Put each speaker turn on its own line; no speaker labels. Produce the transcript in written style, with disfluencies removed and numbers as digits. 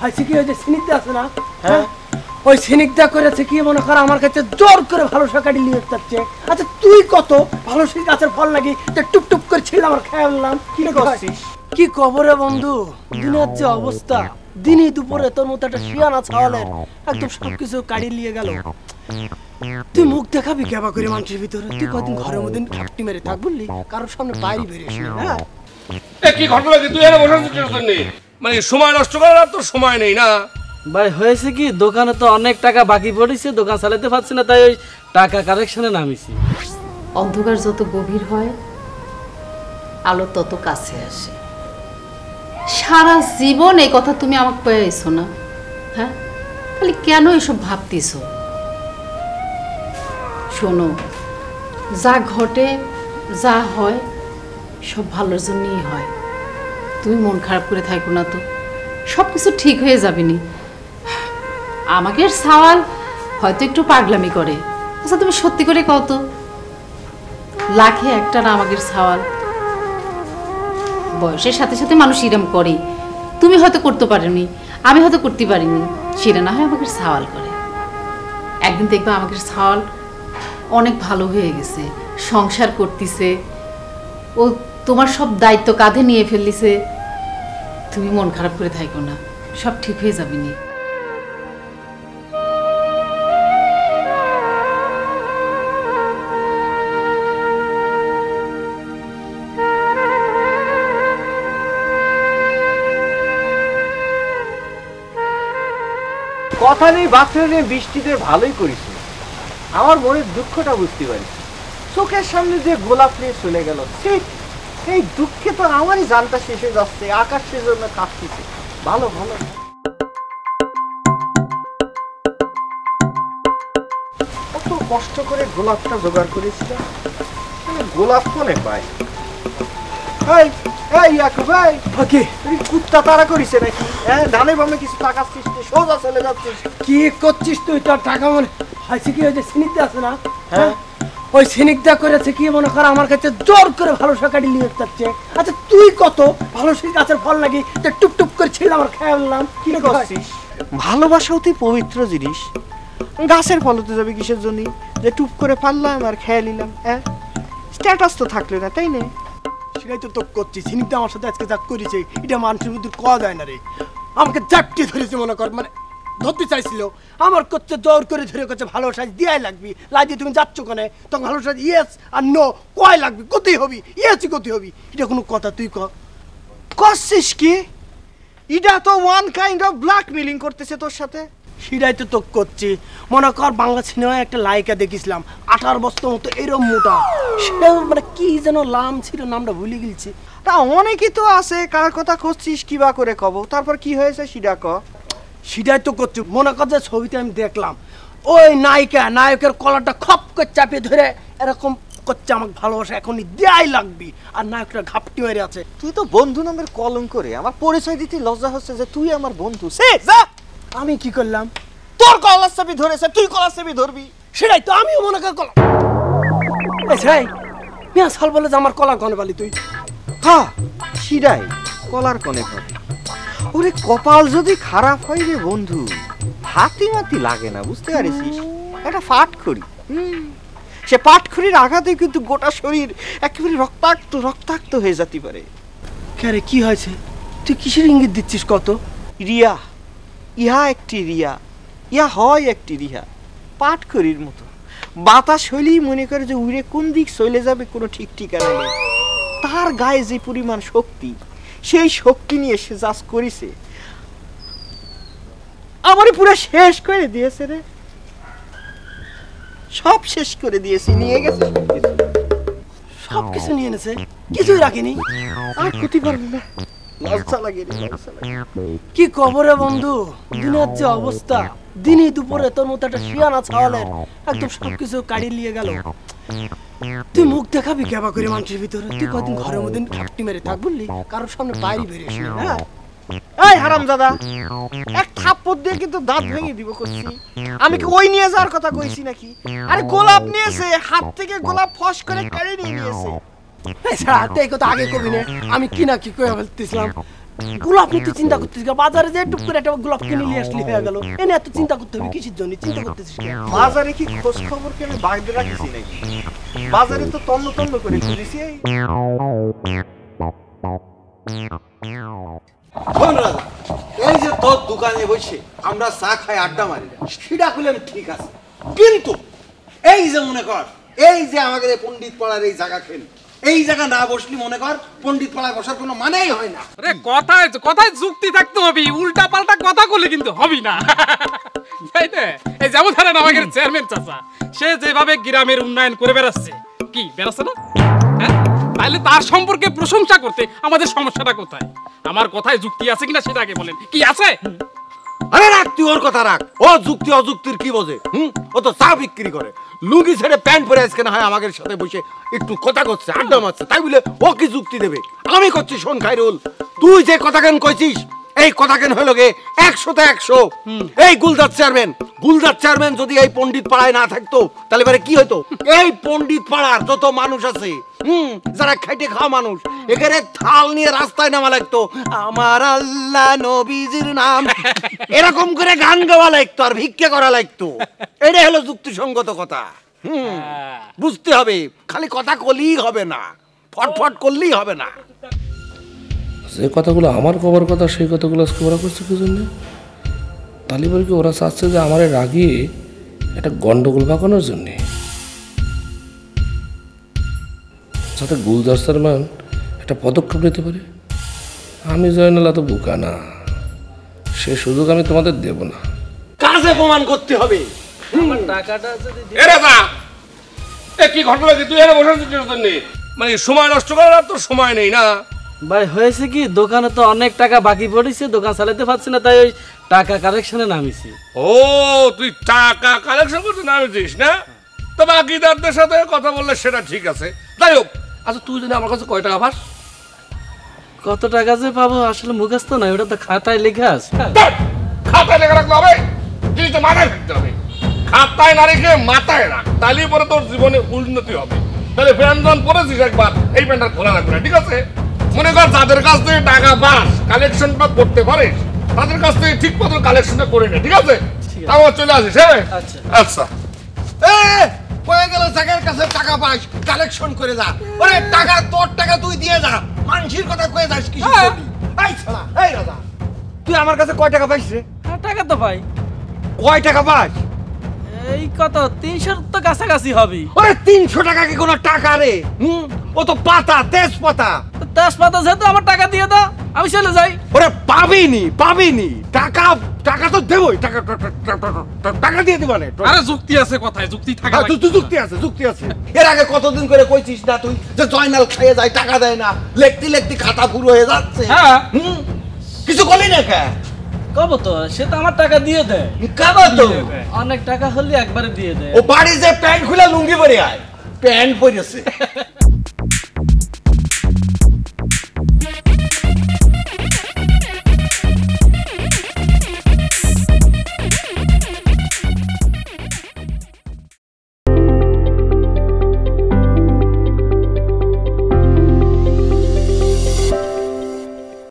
হয়েছে কি ওই যে সিনিকদা আছে না, হ্যাঁ ওই সিনিকদা করেছে কি মনে কর আমার কাছে জোর করে ভালো কাটি নিয়ে যাচ্ছে। আচ্ছা তুই কত ভালো সেই গাছের ফল লাগি টুপ টুপ করে ছিল আমার খেয়ে বললাম কি করছিস কি খবরে বন্ধু? দিনের যে অবস্থা, দিনই দুপুরে তোর মতো একটা শিয়ানা ছাওয়ালের একদম সবকিছু কাটি নিয়ে গেল। তুই মুখ দেখাবি কেবা করে মানুষের ভিতরে? তুই কদিন ঘরের মধ্যে খাপটি মেরে থাক বললি, কারোর সামনে বাইরে বেরিয়েছিস না। হ্যাঁ
কি ঘটনা কি তুই এনে বসে মানে সময় নষ্ট করার আর তোর সময় নেই না
ভাই। হয়েছে কি, দোকানে তো অনেক টাকা বাকি পড়েছে, দোকান চালাতে পারছি না, তাই ওই টাকা কালেকশনে নামিছি।
অন্ধকার যত গভীর হয় আলো তত কাছে আসে। সারা জীবন এই কথা তুমি আমাকে পেয়েছো না, হ্যাঁ তাহলে কেন এসব ভাবতেছ? শোনো, যা ঘটে যা হয় সব ভালোর জন্যই হয়। তুমি মন খারাপ করে থাকো না তো, সব কিছু ঠিক হয়ে যাবে নি। আমাকে সওয়াল হয়তো একটু পাগলামি করে। আচ্ছা তুমি সত্যি করে কত লাখে একটা না আমাদের সওয়াল? বয়সের সাথে সাথে মানুষ ইরাম করে। তুমি হয়তো করতে পারোনি, আমি হয়তো করতে পারিনি, সেটা না হয় আমাকে সওয়াল করে। একদিন দেখবে আমাকে সওয়াল অনেক ভালো হয়ে গেছে, সংসার করতেছে, ও তোমার সব দায়িত্ব কাঁধে নিয়ে ফেললিছে। তুমি মন খারাপ করে থাকো না, সব ঠিক হয়ে যাবে নি।
কথা নেই বার্তা নেই, বৃষ্টিতে ভালোই করেছে। আমার মনের দুঃখটা বুঝতে পারি। চোখের সামনে যে গোলাপ নিয়ে চলে গেল, এই দুঃখে তো আমারই জানটা শেষ হয়ে যাচ্ছে, আকাশ সেজন্য কাঁপতেছে। ভালো ভালো কত কষ্ট করে গোলাপটা জোগাড় করেছিলাম, গোলাপ কোনে পাই? কুত্তা তারা করিছে নাকি? হ্যাঁ ডানে বামে কিছু টাকা সোজা চলে যাচ্ছিস,
কি করছিস তুই? তোর টাকা মনে হয়েছে কি ওই যে সিনিকদা আছে না, হ্যাঁ ওই সিনিকদা করেছে কি মনে কর আমার কাছে জোর করে ভালো কাটি নিয়ে যাচ্ছে। আচ্ছা তুই কত ভালো সেই গাছের ফল লাগি টুপ টুপ করে ছিল আমার খেয়ে বললাম কি করছিস?
ভালোবাসা অতি পবিত্র জিনিস, গাছের ফল হতে যাবে কিসের জন্য যে টুপ করে পারলাম আর খেয়ে নিলাম? হ্যাঁ স্ট্যাটাস তো থাকলে না, তাই না?
সেটাই তো তোক করছি। সিনিকদা আমার সাথে আজকে যা করেছে এটা মানুষের মধ্যে কওয়া যায় না রে। আমাকে জাপটিয়ে ধরেছে মনে কর, মানে ধরতে চাইছিল, আমার করছে জোর করে ধরে করছে ভালো সাজ দিয়াই লাগবি। লাজি তুমি যাচ্ছ কোনে? তখন ভালো সাজ ইয়েস আর নো কয় লাগবি, কোথায় হবি, ইয়েসই কোথায় হবি? এটা কোনো কথা? তুই
করছিস কি? এটা তো ওয়ান কাইন্ড অফ ব্ল্যাকমেলিং করতেছে তোর সাথে।
সেটাই তো তোক করছি। মনে কর বাংলা সিনেমায় একটা লাইকা দেখেছিলাম 18 বছর মতো এরম মোটা, সে মানে কি যেন লাম ছিল, নামটা ভুলে গেছি।
তা অনেকেই তো আছে, কার কথা করছিস কিবা করে কব, তারপর কি হয়েছে সেটা ক।
সেটাই তো করছি। মনে কর যে ছবিতে আমি দেখলাম ওই নায়কের কলারটা খপ করে চাপিয়ে ধরে এরকম করছে, আমাকে ভালোবাসা এখনই দেয়াই লাগবি, আর নায়কটা ঘাপটি মেরে আছে।
তুই তো বন্ধু নামের কলঙ্ক করে, আমার পরিচয় দিতে লজ্জা হচ্ছে যে তুই আমার বন্ধু।
আমি কি করলাম?
তোর কলার চাবি ধরেছে, তুই কলার চাবি ধরবি।
সেটাই তো আমিও মনে কর কলার মিয়া সাল বলে যে আমার কলার কনে পালি তুই।
হ্যাঁ সেটাই, কলার কনে পাবি। ওরে কপাল যদি খারাপ হয় রে বন্ধু, হাতি মাতি লাগে না, বুঝতে পারিস? একটা পাটখড়ি, সে পাটখড়ির আঘাতে কিন্তু গোটা শরীর একেবারে রক্তাক্ত রক্তাক্ত হয়ে যেতে পারে।
কে কি হয়েছে? তুই কিসের ইঙ্গিত দিচ্ছিস? কত
রিয়া, ইহা একটি রিয়া, ইহা হয় একটি রিয়া, পাটখড়ির মতো বাতাস হইলেই মনে করে যে উড়ে কোন দিক চলে যাবে কোনো ঠিক ঠিকানা নেই। তার গায়ে যে পরিমাণ শক্তি, সেই শক্তি নিয়ে সে জাজ করেছে, আমারই পুরো শেষ করে দিয়েছে রে, সব শেষ করে দিয়েছে, নিয়ে গেছে
সবকিছু নিয়ে এনেছে, কিছুই রাখিনি।
আর ক্ষতি পারবে না, লজ্জা লাগে রে, লজ্জা লাগে।
কি খবরে বন্ধু? দিনের যে অবস্থা, দিনই দুপুরে তোর মতো একটা শিয়ানা ছাওয়ালের একদম সবকিছু কাটি নিয়ে গেল। তুই মুখ দেখাবি কেবা করে মানুষের ভিতরে? তুই কদিন ঘরের মধ্যে খাপটি মেরে থাক বললি, কারোর সামনে বাইরে বেরিয়েছিস না। হ্যাঁ
এই হারামজাদা, এক থাপ্পড় দিয়ে কিন্তু দাঁত ভেঙে দিব করছি। আমি কি ওই নিয়ে যাওয়ার কথা কইছি নাকি? আরে গোলাপ নিয়েছে, হাত থেকে গোলাপ ফস করে কেড়ে নিয়ে নিয়েছে।
এই কথা আগে কবি না, আমি কি না কি কয়ে বলতেছিলাম। গোলাপ নিতে চিন্তা করতেছিস কেন? বাজারে যে টুক করে একটা গোলাপ কিনে নিয়ে আসলি হয়ে গেল। এনে এত চিন্তা করতে হবে কিসের জন্য? চিন্তা করতেছিস কেন?
বাজারে কি খোঁজ খবর কেন বাইরে রাখিছি নাকি? বাজারে তো তন্ন তন্ন করে ঘুরেছি। এই যে তোর দোকানে বসে আমরা চা খাই আড্ডা মারি, সেটা করলাম ঠিক আছে, কিন্তু এই যে মনে কর এই যে আমাদের পণ্ডিত পাড়ার এই জায়গা খেল, এই জায়গা না বসলি মনে কর পণ্ডিত পাড়ায় বসার কোনো মানেই হয় না।
আরে কথায় কথায় যুক্তি থাকতে হবে, উল্টা পাল্টা কথা বলে কিন্তু হবি না। এই যেমন ধরেন আমাদের চেয়ারম্যান চাচা, সে যেভাবে গ্রামের উন্নয়ন করে বেড়াচ্ছে, কি বেড়াচ্ছে না? হ্যাঁ, তাহলে তার সম্পর্কে প্রশংসা করতে আমাদের সমস্যাটা কোথায়? আমার কথায় যুক্তি আছে কিনা সেটা আগে বলেন, কি আছে?
আরে রাখ, তুই ওর কথা রাখ। ও যুক্তি অযুক্তির কি বোঝে? ও তো চা বিক্রি করে, লুঙ্গি ছেড়ে প্যান্ট পরে আজকে না হয় আমাদের সাথে বসে একটু কথা করছে, আড্ডা মারছে, তাই বলে ও কি যুক্তি দেবে? আমি করছি শোন খাইরুল, তুই যে কথা কেন কইছিস এই কথা কেন হলো গে 100তে 100। এই গুলজার চেয়ারম্যান যদি এই পণ্ডিত পাড়ায় না থাকতো তাহলে এবারে কি হতো? এই পণ্ডিত পাড়ার যত মানুষ আছে, যারা খাইটে খাওয়া মানুষ, এখানে থাল নিয়ে রাস্তায় নামা লাগতো, আমার আল্লাহ নবীজির নাম, এরকম করে গান গাওয়া লাগতো আর ভিক্ষা করা লাগতো। এটা হলো যুক্তিসঙ্গত কথা। বুঝতে হবে, খালি কথা কলেই হবে না, ফটফট করলেই হবে না।
যে কথাগুলো আমার কবার কথা সেই কথাগুলো আজকে ওরা করছে কি জন্য? তালিবারকে ওরা চাচ্ছে যে আমার রাগিয়ে একটা গন্ডগোল পাকানোর জন্যে, যাতে গুলজার চেয়ারম্যান একটা পদক্ষেপ নিতে পারে। আমি জয়নাল এত বোকা না, সে সুযোগ আমি তোমাদের দেব না।
কাজে প্রমাণ করতে হবে।
আমার টাকাটা যদি
কি ঘটনা কি তুই এনে বসার জন্য? মানে সময় নষ্ট করার আর তো সময় নেই না।
ভাই হয়েছে কি, দোকানে তো অনেক টাকা বাকি পড়েছে, দোকান চালাতে পারছি না, তাই ওই টাকা কালেকশনে নামিছি।
ও, তুই টাকা কালেকশন করতে নামেছিস না? তো বাকিদারদের সাথে কথা বললে সেটা ঠিক আছে। যাই হোক, আচ্ছা তুই জানি আমার কাছে কয় টাকা পাস?
কত টাকা যে পাবো আসলে মুখস্থ নয়, ওটা তো খাতায় লেখা আছে।
খাতায় লেখা রাখতে হবে, জিনিসটা মাথায় রাখতে হবে। খাতায় না রেখে মাথায় রাখ, তাহলে পরে তোর জীবনে উন্নতি হবে। তাহলে প্যান্ট পরেছিস একবার, এই প্যান্টটা খোলা রাখবে না, ঠিক আছে? মনে কর যাদের কাছ থেকে টাকা পাস, কালেকশনটা করতে পারিস, তাদের কাছ থেকে ঠিক মতো কালেকশনটা করে নে, ঠিক আছে? আমার চলে আসিস। হ্যাঁ,
আচ্ছা
আচ্ছা।
কয়ে গেল জায়গার কাছে টাকা পাস, কালেকশন করে যা। ওরে টাকা, তোর টাকা তুই দিয়ে যা, মানুষের কথা কয়ে যাস কি? এই ছাড়া, এই রাজা, তুই আমার কাছে কয় টাকা পাইস রে?
টাকা তো পাই।
কয় টাকা পাস?
এই কত 300 তো কাছাকাছি হবে।
ওরে 300 টাকা কি কোনো টাকা রে? ও তো পাতা, তেজপাতা।
তেজপাতা যেহেতু আমার টাকা দিয়ে দাও, আমি চলে যাই।
ওরে পাবিনি টাকা, টাকা তো দেবই, টাকা দিয়ে দিবা না।
আরে যুক্তি আছে কথায়, যুক্তি থাকা
তুই যুক্তি আছে। এর আগে কতদিন করে কইছিস না তুই যে জয়নাল খাইয়ে যায়, টাকা দেয় না, লেখতি খাতা পুরো হয়ে যাচ্ছে।
হ্যাঁ,
কিছু বলি না কে?
কব তো, সে তো আমার টাকা দিয়ে দেয়।
কাবা তো
অনেক টাকা হলে একবারে দিয়ে দেয়।
ও বাড়ি যে প্যান্ট খুলে লুঙ্গি পরে আয়, প্যান্ট পরেছে।